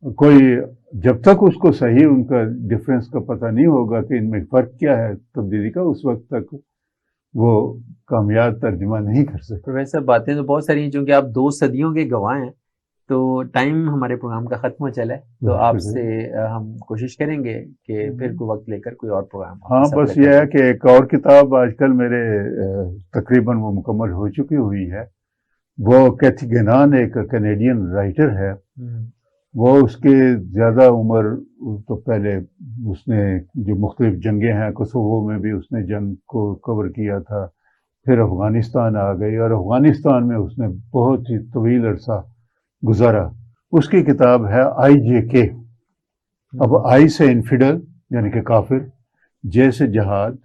کوئی جب تک اس کو صحیح ان کا ڈفرینس کا پتہ نہیں ہوگا کہ ان میں فرق کیا ہے تبدیلی کا، اس وقت تک وہ کامیاب ترجمہ نہیں کر سکتے. پروفیسر باتیں تو بہت ساری ہیں، چونکہ آپ 2 صدیوں کے گواہ ہیں، تو ٹائم ہمارے پروگرام کا ختم ہو چلا ہے، تو آپ سے ہم کوشش کریں گے کہ پھر کوئی وقت لے کر کوئی اور پروگرام. ہاں بس یہ ہے کہ ایک اور کتاب آج کل میرے تقریباً وہ مکمل ہو چکی ہوئی ہے. وہ کیتھی گینان ایک کینیڈین رائٹر ہے، وہ اس کے زیادہ عمر تو پہلے اس نے جو مختلف جنگیں ہیں، کوسوو میں بھی اس نے جنگ کو کور کیا تھا، پھر افغانستان آ گئی اور افغانستان میں اس نے بہت ہی طویل عرصہ گزارا. اس کی کتاب ہے IJK. اب آئی سے انفیڈل یعنی کہ کافر، جے سے جہاد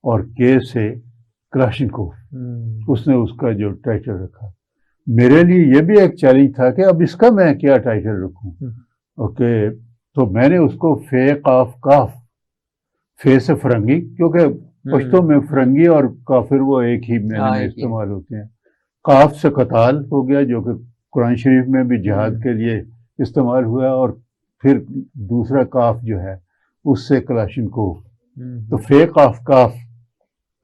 اور کے سے کلاشنکوف. اس نے اس کا جو ٹائٹل رکھا، میرے لیے یہ بھی ایک چیلنج تھا کہ اب اس کا میں کیا ٹائٹل رکھوں. اوکے، تو میں نے اس کو فے قاف کاف، فے سے فرنگی، کیونکہ پشتوں میں فرنگی اور کافر وہ ایک ہی معنی میں استعمال ہوتے ہیں. قاف سے قتال ہو گیا جو کہ قرآن شریف میں بھی جہاد کے لیے استعمال ہوا، اور پھر دوسرا کاف جو ہے اس سے کلاشنکوف، تو فے قاف کاف.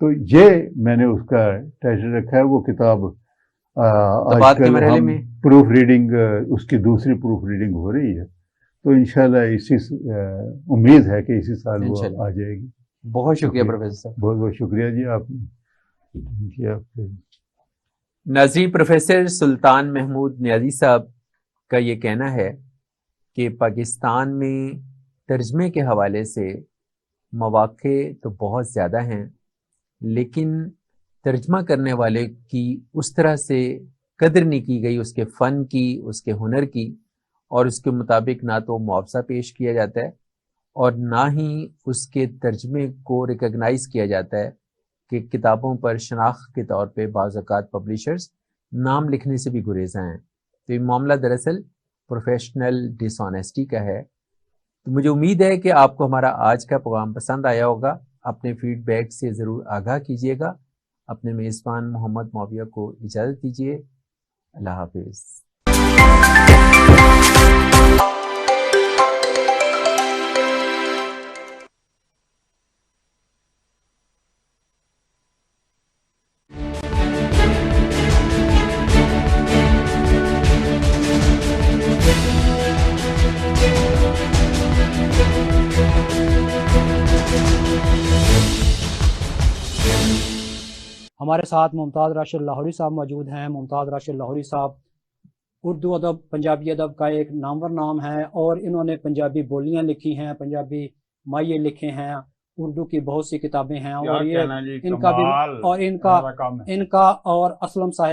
تو یہ میں نے اس کا ٹائٹل رکھا ہے. وہ کتاب آج کل ہم پروف ریڈنگ، اس کی دوسری پروف ریڈنگ ہو رہی ہے، تو انشاءاللہ اسی امید ہے کہ اسی سال وہ آ جائے گی. بہت شکریہ پروفیسر صاحب. بہت بہت شکریہ جی آپ کیا. ناظرین، پروفیسر سلطان محمود نیازی صاحب کا یہ کہنا ہے کہ پاکستان میں ترجمے کے حوالے سے مواقع تو بہت زیادہ ہیں، لیکن ترجمہ کرنے والے کی اس طرح سے قدر نہیں کی گئی، اس کے فن کی، اس کے ہنر کی، اور اس کے مطابق نہ تو معاوضہ پیش کیا جاتا ہے اور نہ ہی اس کے ترجمے کو ریکگنائز کیا جاتا ہے کہ کتابوں پر شناخت کے طور پہ بعض اوقات پبلیشرز نام لکھنے سے بھی گریزاں ہیں. تو یہ معاملہ دراصل پروفیشنل ڈس آنیسٹی کا ہے. تو مجھے امید ہے کہ آپ کو ہمارا آج کا پروگرام پسند آیا ہوگا. اپنے فیڈ بیک سے ضرور آگاہ کیجیے گا. اپنے میزبان محمد معاویہ کو اجازت دیجیے. اللہ حافظ. ہمارے ساتھ ممتاز راشد لاہوری صاحب موجود ہیں. ممتاز راشد لاہوری صاحب اردو ادب، پنجابی ادب کا ایک نامور نام ہے، اور انہوں نے پنجابی بولیاں لکھی ہیں، پنجابی مائے لکھے ہیں، اردو کی بہت سی کتابیں ہیں، اور یہ ان کا بھی، اور ان کا اور اسلم صاحب